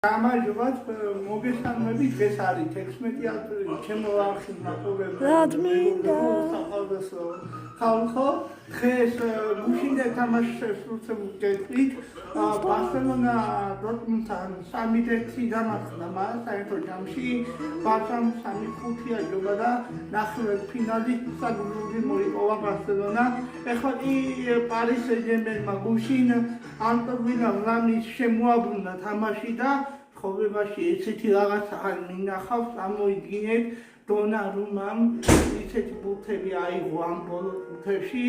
გამარჯობათ, მოგესალმებით, ეს არის 16 აპრილი, ჩემო არხი მაყურებელი. ხალხო, დღეს გუშინდა თამაშს ვუწევთ. ბარსელონა დორტმუნდთან 3-1 დამარცხდა მას საერთო ჯამში. ბარსამ 3-5 აჯობა და ნახევარფინალი საგულური მოიპოვა ბარსელონა. ეხლა კი პარის სენ-ჟერმენმა გუშინ ანტონიო რამის შემოაბრუნა თამაში და ხოვებაში ესეთი რაღაცა არ მინახავს, ამოიდგინეთ დონარუმამ ისეთი ბურთები აიღო ამ ბოლო ბურთებში,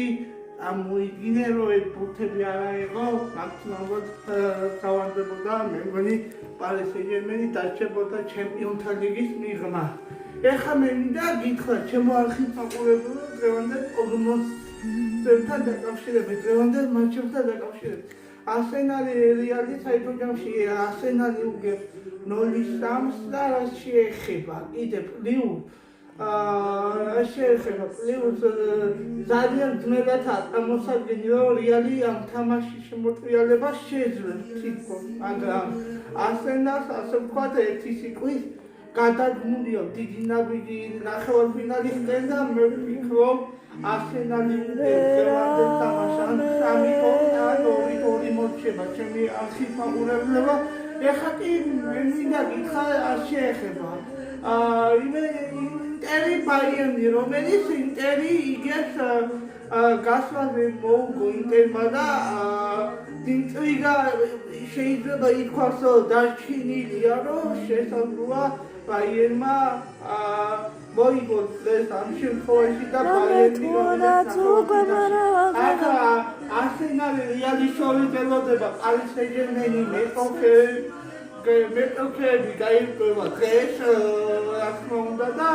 ამოიდგინე რომ ეს ბურთები არ აიღო, მაქსიმალურად გავარდებოდა მე მგონი პარის სენ-ჟერმენი დარჩებოდა ჩემპიონთა ლიგის მიღმა. ეხლა მე მინდა გითხრათ ჩემო არხის მაყურებელო დღევანდელ პროგნოზებთან დაკავშირებით, დღევანდელ მატჩებთან დაკავშირებით. Arsenal რეალი საერთო ჯამში Arsenal უგებს 0-3 და რა შეეხება კიდე პლუს შეეხება პლუს ძალიან ძნელად აღმოსაჩენი რომ რეალი ამ თამაშის შემოწიალებას შეძლებს თითქოს, მაგრამ Arsenal-ს ასე ვთქვათ ერთი სიტყვით გადაგმულია დიდი ნაბიჯი ნახევარფინალისკენ და მე ვფიქრობ Arsenal-ი დღევანდელ თამაშს 3-2 მოჩება ჩემი არხის მაყურებლებო. ეხლა კი მე მინდა გითხრა არ შეეხება ინტერი ბაიერნი, რომელიც ინტერი იგებს გასვლაზე მოუგო ინტერმა და ინტრიგა შეიძლება ითქვას რომ დარჩენილია რომ შესაძლოა ბაიერნმა მოიგოს ეს ამ შემთხვევაში და ბაიერნი Arsenal რეალის შორის ელოდება პარის სენ-ჟერმენი მეტოქეები გაირკვევა დღეს რა თქმა უნდა და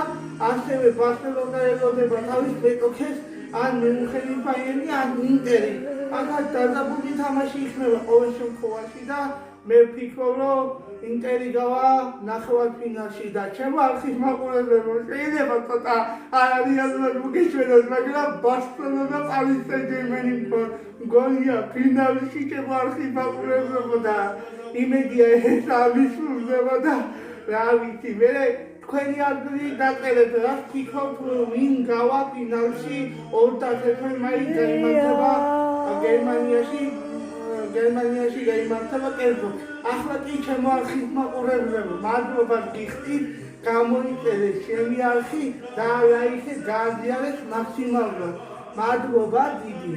ასევე ბარსელონა ელოდება თავის მეტოქეს ან მიუნხენი ბაიერნი ან ინტერი. ახლა დაძაბული თამაში იქნება ყოველ შემთხვევაში და მე ვფიქრობ რომ ინტერი გავა ნახევარფინალში და ჩემო არხის მაყურებლებო შეიძლება ცოტა რეალურად მოგეშვენოთ, მაგრამ ბარსელონა პარის სენ-ჟერმენი მგონია ფინალში ჩემო არხის მაყურებლებო და იმედია ეს ამისურდება და რა ვიცი მე თქვენი ადგილი დაწერეთ რა ვფიქრობთ ვინ გავა ფინალში 21 მაისს გაიმართება გერმანიაში გაიმართება კერბო. ახლა კი ჩემო არხის მაყურებლებო მადლობა გიხდით გამოიწერეთ ჩემი არხი და გააზიარეთ მაქსიმალურად. მადლობა დიდი.